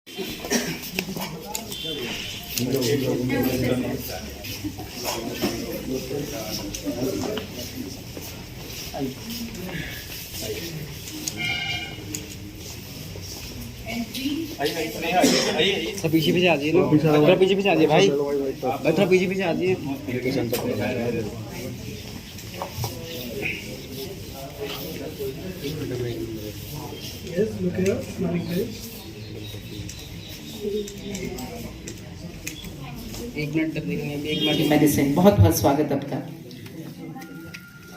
पीछे पीछे आ जाइए ना, थोड़ा पीछे पीछे आ जाइए भाई, थोड़ा पीछे पीछे आ जाइए। एक मिनट तक मेडिसिन। बहुत बहुत स्वागत आपका।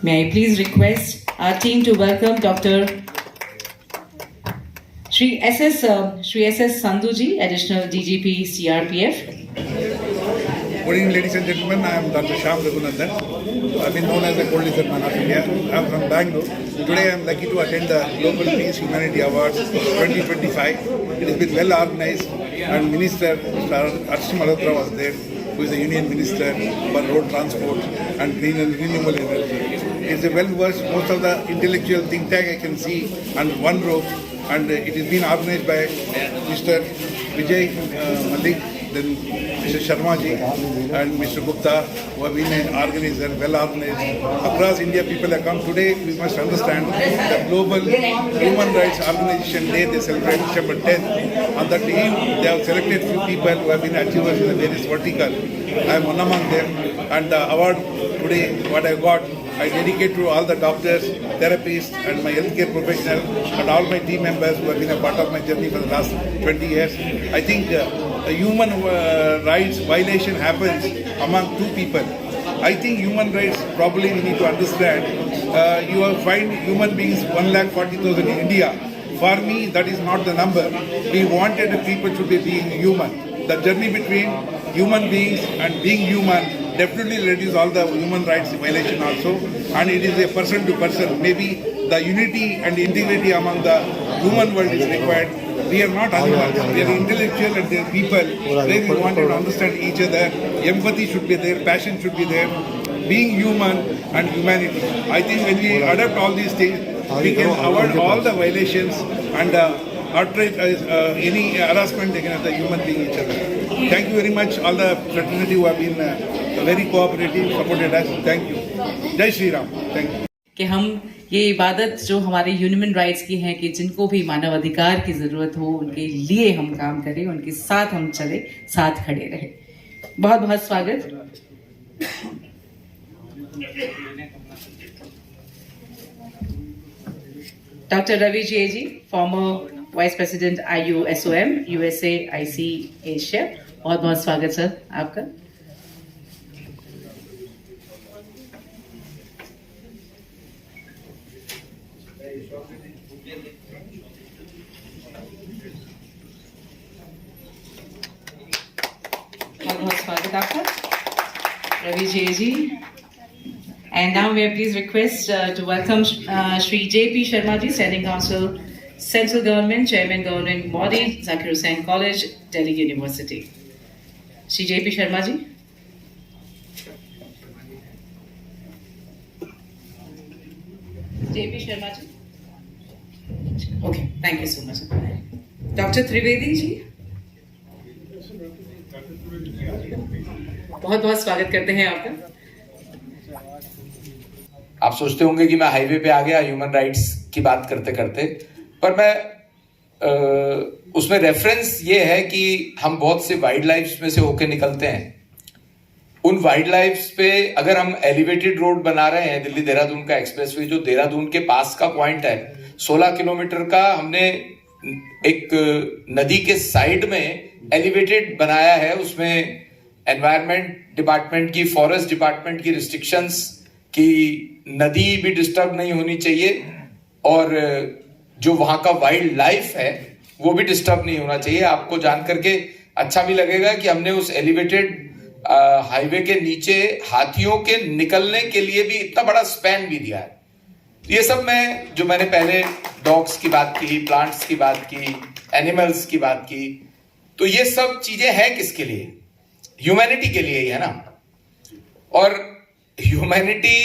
May I please request our team to welcome Dr. Shri S.S. Sandhuji, Additional DGP CRPF. Good evening, ladies and gentlemen. I am Dr. Shyam Raghunandan. I've been known as the Cold Lizard Man of India. I am from Bangalore. Today I am lucky to attend the Global Peace Humanity Awards 2025. It has been well organized, and Minister Arshim Malhotra was there, who is the Union Minister for Road Transport and Clean and Renewable Energy. It's a well-versed, most of the intellectual think tank I can see under one roof, and it has been organized by Mr. Vijay Malik, then Mr. Sharma ji and Mr. Gupta, who have been an organizer, well organized. Across India, people have come. Today, we must understand the Global Human Rights Organization Day, they celebrate December 10th. On that day, they have selected few people who have been achievers in the various vertical. I am one among them, and the award today, what I got, I dedicate to all the doctors, therapists, and my healthcare professionals, and all my team members who have been a part of my journey for the last 20 years. I think a human rights violation happens among two people. I think human rights, probably we need to understand, you will find human beings 140,000 in India. For me, that is not the number. We wanted that people should be being human. The journey between human beings and being human definitely reduce all the human rights violation also, and it is a person to person. Maybe the unity and integrity among the human world is required. We are not animals, we are intellectual and they are people where we wanted to understand each other. Empathy should be there, passion should be there, being human and humanity. I think when we adopt all these things, we can avoid all the violations and outright any harassment against the human being each other. Thank you very much, all the fraternity who have been very cooperative, supported us. Thank you. Jai Shri Ram. Thank you. कि हम ये इबादत जो हमारे human rights की है कि जिनको भी मानव अधिकार की जरूरत हो उनके लिए हम काम करें, उनके साथ हम चले, साथ खड़े रहे। बहुत बहुत स्वागत। Doctor Ravi ji, former vice president IUSOM USA IC Asia, बहुत बहुत स्वागत सर आपका। बहुत स्वागत आपका Ravi ji. And now we are please request to welcome Shri J.P. Sharma ji, Standing Council, Central Government, Chairman Governing Body, Zakir Hussain College, Delhi University. Shri J.P. Sharma ji. J.P. Sharma ji. Okay, thank you so much. Dr. Trivedi ji. बहुत बहुत स्वागत करते हैं आपका। आप सोचते होंगे कि मैं हाईवे पे आ गया ह्यूमन राइट्स की बात करते करते, पर मैं उसमें रेफरेंस ये है कि हम बहुत से वाइल्ड लाइफ्स में से होके निकलते हैं। उन वाइल्ड लाइफ्स पे अगर हम एलिवेटेड रोड बना रहे हैं, दिल्ली देहरादून का एक्सप्रेसवे जो देहरादून के पास का पॉइंट है, 16 किलोमीटर का हमने एक नदी के साइड में एलिवेटेड बनाया है। उसमें एनवायरमेंट डिपार्टमेंट की, फॉरेस्ट डिपार्टमेंट की रिस्ट्रिक्शंस कि नदी भी डिस्टर्ब नहीं होनी चाहिए और जो वहां का वाइल्ड लाइफ है वो भी डिस्टर्ब नहीं होना चाहिए। आपको जान करके अच्छा भी लगेगा कि हमने उस एलिवेटेड हाईवे के नीचे हाथियों के निकलने के लिए भी इतना बड़ा स्पैन भी दिया है। ये सब मैंने पहले डॉग्स की बात की, प्लांट्स की बात की, एनिमल्स की बात की, तो ये सब चीजें हैं किसके लिए? ह्यूमैनिटी के लिए ही है ना। और ह्यूमैनिटी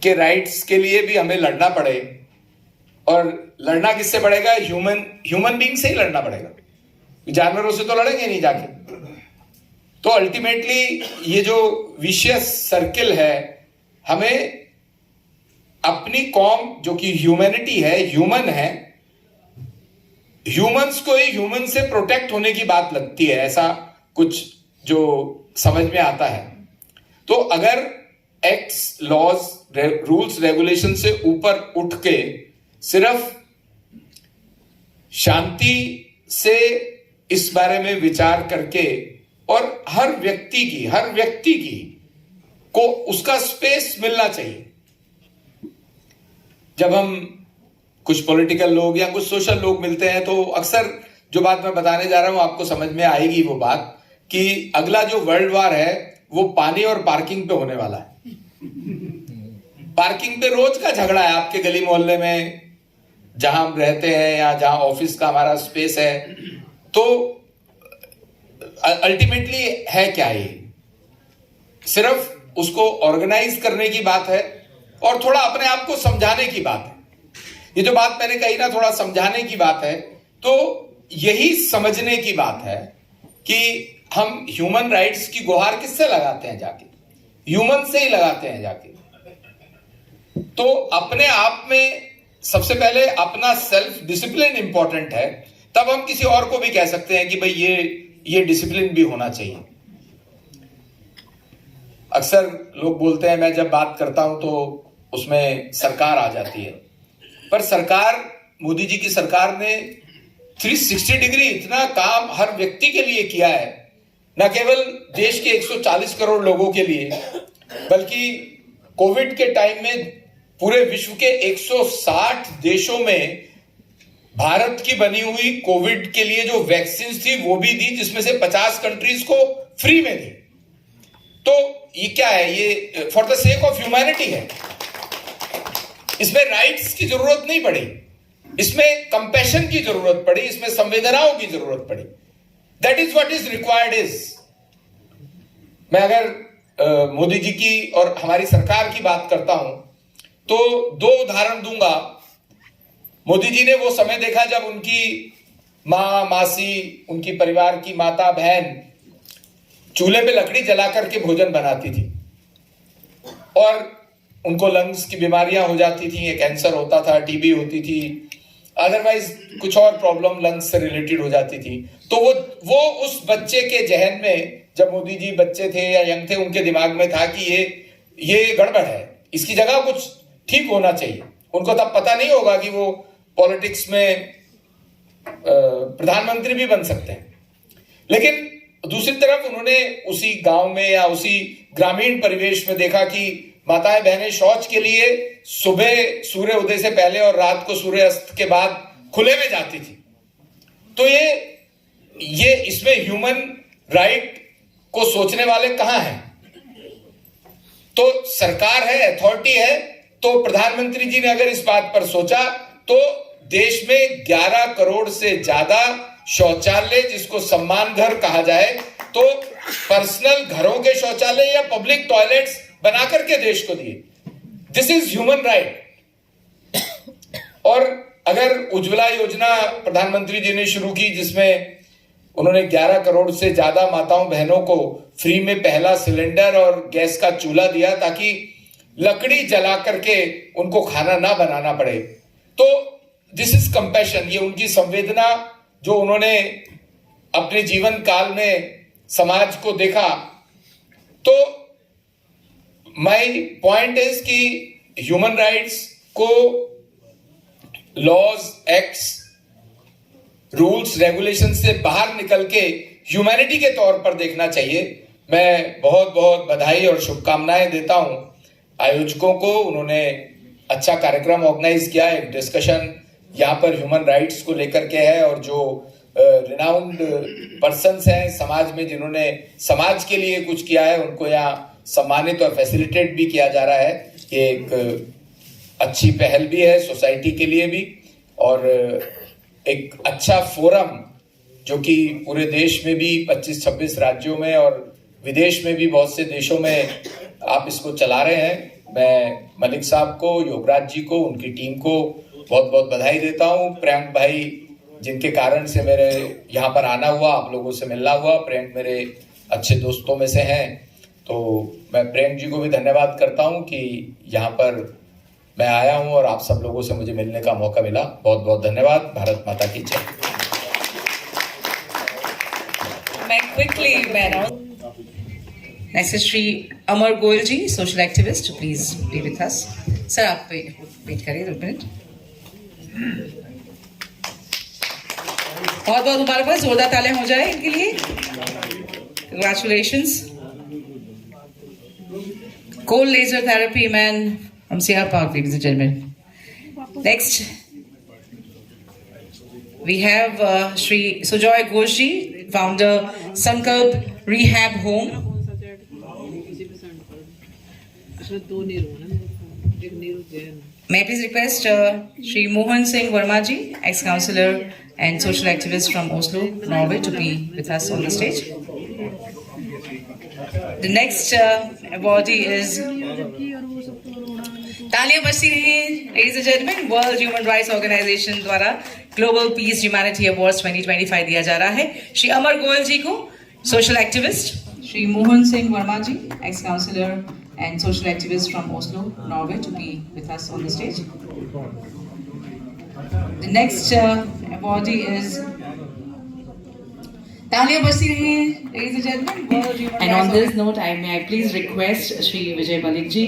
के राइट्स के लिए भी हमें लड़ना पड़े और लड़ना किससे पड़ेगा? ह्यूमन बीइंग से ही लड़ना पड़ेगा, जानवरों से तो लड़ेंगे नहीं जाके। तो अल्टीमेटली ये जो विशियस सर्किल है, हमें अपनी कौम जो कि ह्यूमैनिटी है, ह्यूमन है, ह्यूमंस को ही ह्यूमन से प्रोटेक्ट होने की बात लगती है, ऐसा कुछ जो समझ में आता है। तो अगर एक्ट्स, लॉज, रूल्स, रेगुलेशन से ऊपर उठ के सिर्फ शांति से इस बारे में विचार करके और हर व्यक्ति की को उसका स्पेस मिलना चाहिए। जब हम कुछ पॉलिटिकल लोग या कुछ सोशल लोग मिलते हैं तो अक्सर जो बात मैं बताने जा रहा हूं आपको समझ में आएगी, वो बात कि अगला जो वर्ल्ड वार है वो पानी और पार्किंग पे होने वाला है। पार्किंग पे रोज का झगड़ा है आपके गली मोहल्ले में, जहां हम रहते हैं या जहां ऑफिस का हमारा स्पेस है। तो अल्टीमेटली है क्या? ये सिर्फ उसको ऑर्गेनाइज करने की बात है और थोड़ा अपने आप को समझाने की बात है। ये जो बात मैंने कही ना, थोड़ा समझाने की बात है, तो यही समझने की बात है कि हम ह्यूमन राइट्स की गुहार किससे लगाते हैं? जाके ह्यूमन से ही लगाते हैं जाके। तो अपने आप में सबसे पहले अपना सेल्फ डिसिप्लिन इंपॉर्टेंट है, तब हम किसी और को भी कह सकते हैं कि भाई ये डिसिप्लिन भी होना चाहिए। अक्सर लोग बोलते हैं, मैं जब बात करता हूं तो उसमें सरकार आ जाती है, पर सरकार, मोदी जी की सरकार ने 360 डिग्री इतना काम हर व्यक्ति के लिए किया है, न केवल देश के 140 करोड़ लोगों के लिए, बल्कि कोविड के टाइम में पूरे विश्व के 160 देशों में भारत की बनी हुई कोविड के लिए जो वैक्सीन थी वो भी दी, जिसमें से 50 कंट्रीज को फ्री में दी। तो ये क्या है? ये for the sake of humanity है। इसमें राइट्स की जरूरत नहीं पड़ी, इसमें कंपैशन की जरूरत पड़ी, इसमें संवेदनाओं की जरूरत पड़ी। That is what is required is. मैं अगर मोदी जी की और हमारी सरकार की बात करता हूं तो 2 उदाहरण दूंगा। मोदी जी ने वो समय देखा जब उनकी माँ, मासी, उनकी परिवार की माता, बहन चूल्हे पे लकड़ी जला करके भोजन बनाती थी और उनको लंग्स की बीमारियां हो जाती थी, कैंसर होता था, टीबी होती थी, अदरवाइज कुछ और प्रॉब्लम लंग्स से रिलेटेड हो जाती थी। तो वो उस बच्चे के जहन में, जब मोदी जी बच्चे थे या यंग थे, उनके दिमाग में था कि ये गड़बड़ है, इसकी जगह कुछ ठीक होना चाहिए। उनको तब पता नहीं होगा कि वो पॉलिटिक्स में प्रधानमंत्री भी बन सकते हैं। लेकिन दूसरी तरफ उन्होंने उसी गांव में या उसी ग्रामीण परिवेश में देखा कि माताएं बहनें शौच के लिए सुबह सूर्य उदय से पहले और रात को सूर्य अस्त के बाद खुले में जाती थी। तो ये इसमें ह्यूमन राइट को सोचने वाले कहां हैं? तो सरकार है, अथॉरिटी है। तो प्रधानमंत्री जी ने अगर इस बात पर सोचा तो देश में 11 करोड़ से ज्यादा शौचालय, जिसको सम्मान घर कहा जाए, तो पर्सनल घरों के शौचालय या पब्लिक टॉयलेट्स बना करके देश को दिए। This is human right. और अगर उज्ज्वला योजना प्रधानमंत्री जी ने शुरू की, जिसमें उन्होंने 11 करोड़ से ज्यादा माताओं बहनों को फ्री में पहला सिलेंडर और गैस का चूल्हा दिया ताकि लकड़ी जला करके उनको खाना ना बनाना पड़े। तो दिस इज कंपैशन। ये उनकी संवेदना जो उन्होंने अपने जीवन काल में समाज को देखा। तो माय पॉइंट इज कि ह्यूमन राइट्स को लॉज, एक्ट्स, रूल्स, रेगुलेशन से बाहर निकल के ह्यूमैनिटी के तौर पर देखना चाहिए। मैं बहुत बहुत बधाई और शुभकामनाएं देता हूं आयोजकों को। उन्होंने अच्छा कार्यक्रम ऑर्गेनाइज किया, एक डिस्कशन यहाँ पर ह्यूमन राइट्स को लेकर के है, और जो रिनाउंड पर्सन्स हैं समाज में जिन्होंने समाज के लिए कुछ किया है, उनको यहाँ सम्मानित और फैसिलिटेट भी किया जा रहा है। ये एक अच्छी पहल भी है सोसाइटी के लिए भी, और एक अच्छा फोरम जो कि पूरे देश में भी 25-26 राज्यों में और विदेश में भी बहुत से देशों में आप इसको चला रहे हैं। मैं मलिक साहब को, योगराज जी को, उनकी टीम को बहुत बहुत बधाई देता हूँ। प्रियंक भाई जिनके कारण से मेरे यहाँ पर आना हुआ, आप लोगों से मिलना हुआ, प्रियंक मेरे अच्छे दोस्तों में से हैं, तो मैं प्रियंक जी को भी धन्यवाद करता हूँ कि यहाँ पर मैं आया हूँ और आप सब लोगों से मुझे मिलने का मौका मिला। बहुत बहुत धन्यवाद। भारत माता की जय। मैं quickly मैं Next is Shri Amar Goyal ji, social activist, to please be with us. Sir, आप wait करिए 2 मिनट। बहुत बहुत मुबारक, जोरदार तालियां हो जाए इनके लिए। Congratulations. Cold laser therapy man from Sierra Park, ladies and gentlemen. Next, we have Shri Sujoy Ghosh, founder Sankalp Rehab Home. May I please request Shri Mohan Singh Verma ji, ex-councillor and social activist from Oslo, Norway, to be with us on the stage. The next awardee is तालियां बजती रही, ladies and gentlemen, World Human Rights Organization द्वारा Global Peace Humanity Awards 2025 दिया जा रहा है श्री अमर गोयल जी को, social activist, Shri Mohan Singh Verma ji, ex-councillor and social activist from Oslo, Norway, to be with us on the stage. The next awardee is तालियां बजती रही, ladies and gentlemen, World Human Rights. And on this note, may I please request Shri Vijay Malik ji,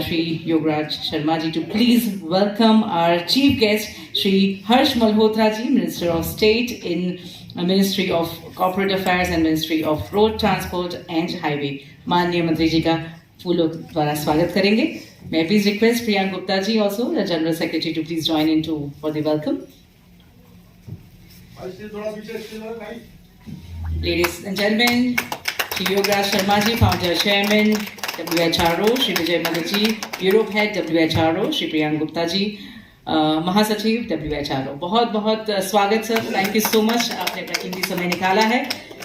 Shri Yogaraj Sharma ji to please welcome our chief guest, Shri Harsh Malhotra ji, Minister of State in Ministry of Corporate Affairs and Ministry of Road Transport and Highway. माननीय मंत्री जी का फूलों द्वारा स्वागत करेंगे. May I please request Priyank Gupta ji also, the General Secretary, to please join in for the welcome. Ladies and gentlemen, Shri Yogaraj Sharma ji, Founder Chairman, WHRO, Shri Vijay Malik ji, Europe Head, WHRO, Shri Priyank Gupta ji, महासचिव WHRO, बहुत बहुत स्वागत sir. Thank you so much, आपने अपना कीमती समय निकाला है.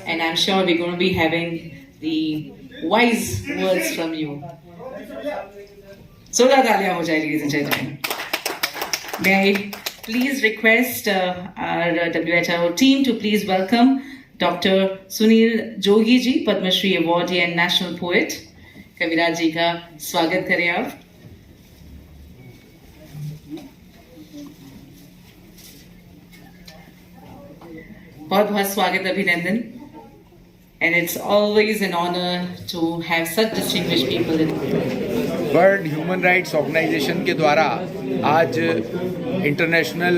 And I am sure we going to be having the wise words from you. जोरदार तालियां हो जाए, ladies and gentleman. May I please request our WHRO team to please welcome Dr. Sunil Jogi ji, Padma Shri Awardee and National Poet. कविराज जी का स्वागत करें आप. बहुत बहुत स्वागत, अभिनंदन. And it's always an honor to have such distinguished people in world human rights organisation के द्वारा आज इंटरनेशनल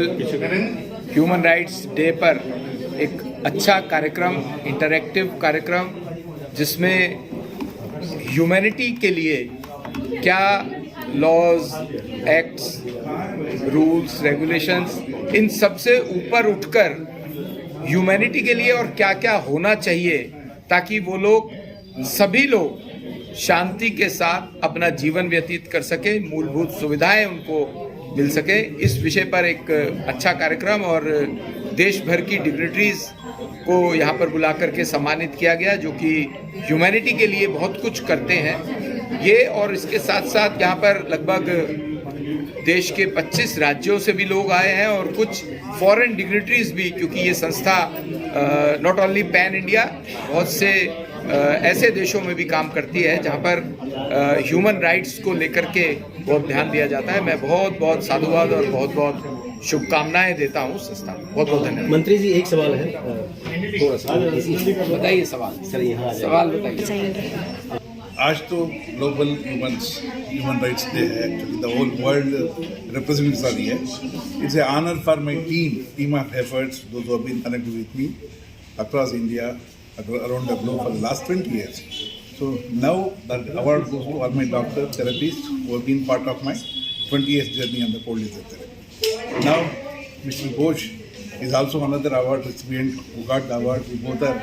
ह्यूमन राइट्स डे पर एक अच्छा कार्यक्रम, इंटरैक्टिव कार्यक्रम, जिसमें ह्यूमैनिटी के लिए क्या लॉज, एक्ट्स, रूल्स, रेगुलेशंस, इन सब से ऊपर उठकर ह्यूमैनिटी के लिए और क्या क्या होना चाहिए ताकि वो लोग, सभी लोग शांति के साथ अपना जीवन व्यतीत कर सके, मूलभूत सुविधाएं उनको मिल सके. इस विषय पर एक अच्छा कार्यक्रम और देश भर की डिग्निटरीज को यहाँ पर बुला करके सम्मानित किया गया, जो कि ह्यूमैनिटी के लिए बहुत कुछ करते हैं ये. और इसके साथ साथ यहाँ पर लगभग देश के 25 राज्यों से भी लोग आए हैं और कुछ फॉरेन डिग्निटरीज भी, क्योंकि ये संस्था नॉट ओनली पैन इंडिया, बहुत से ऐसे देशों में भी काम करती है जहाँ पर ह्यूमन राइट्स को लेकर के बहुत ध्यान दिया जाता है. मैं बहुत बहुत साधुवाद और बहुत बहुत शुभकामनाएं देता हूँ संस्था. बहुत बहुत धन्यवाद. मंत्री जी, एक सवाल है, थोड़ा सा बताइए. सवाल सर, यहाँ सवाल बताइए. आज तो ग्लोबल ह्यूमन राइट्स डे है. Actually the whole world representatives are here. It's a honour for my team of efforts, those who have been connected with me across India, around the globe for the last 20 years. So now that award goes to all my doctors, therapists who have been part of my 20 years journey on the cold laser therapy. Now Mr. Ghosh is also another award recipient who got the award. We both are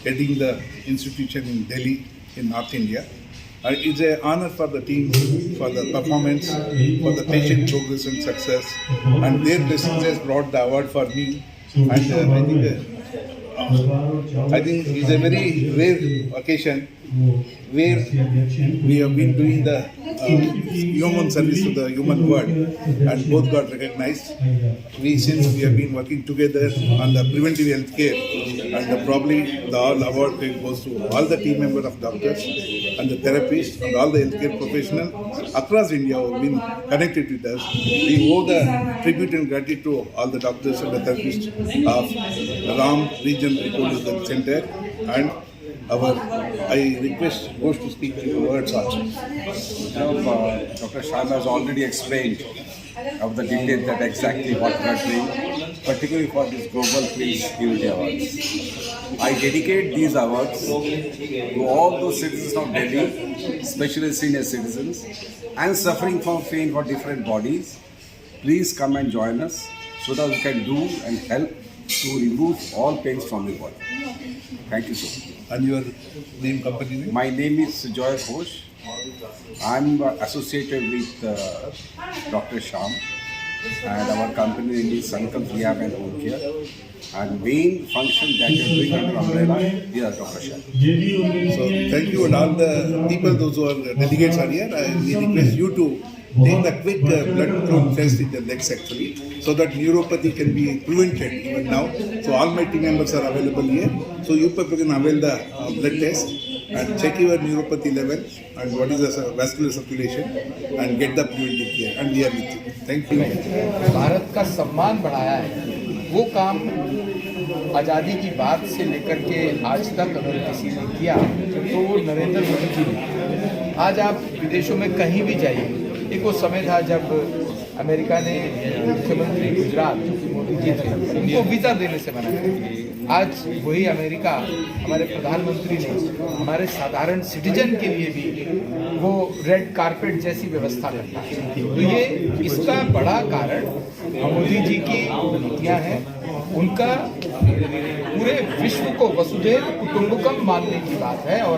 heading the institution in Delhi in North India. It's an honor for the team, for the performance, for the patient progress and success, and their blessings has brought the award for me. And I think it's a very rare occasion where we have been doing the human service to the human world, and both got recognized. Since we have been working together on the preventive health care, and probably the all award goes to all the team members of doctors and the therapists and all the healthcare professionals across India who have been connected with us. We owe the tribute and gratitude to all the doctors and the therapists of Ram Regional Medical Center, and I request Ghosh to speak few words also. Dr. Sharma has already explained of the details that exactly what we are doing, particularly for this Global Peace Unity Awards. I dedicate these awards to all those citizens of Delhi, especially senior citizens, and suffering from pain for different bodies. Please come and join us so that we can do and help to remove all pains from your body. Thank you so much. And your name, company name? My name is Joy Ghosh. I'm associated with Dr. Sham, and our company name is Sankalp Rehab and Home Care. And main function that you're doing under umbrella is Dr. Sham. So thank you, and all the people, those who are delegates are here. We request you to take the quick blood clot test in the legs actually, so that neuropathy can be prevented even now. So all my team members are available here. So you people can avail the blood test and check your neuropathy level and what is the vascular circulation and get the preventive care. And we are with you. Thank you. Bharat का सम्मान बढ़ाया है, वो काम आज़ादी की बात से लेकर के आज तक अगर किसी ने किया तो वो नरेंद्र मोदी जी ने। आज आप विदेशों में कहीं भी जाइए, एक वो समय था जब अमेरिका ने मुख्यमंत्री गुजरात जो कि मोदी जी थे उनको वीज़ा देने से मना किया। आज वही अमेरिका हमारे प्रधानमंत्री ने हमारे साधारण सिटीजन के लिए भी वो रेड कारपेट जैसी व्यवस्था करता है। तो ये इसका बड़ा कारण मोदी जी की नीतियाँ हैं, उनका पूरे विश्व को वसुधैव कुटुंबकम मानने की बात है। और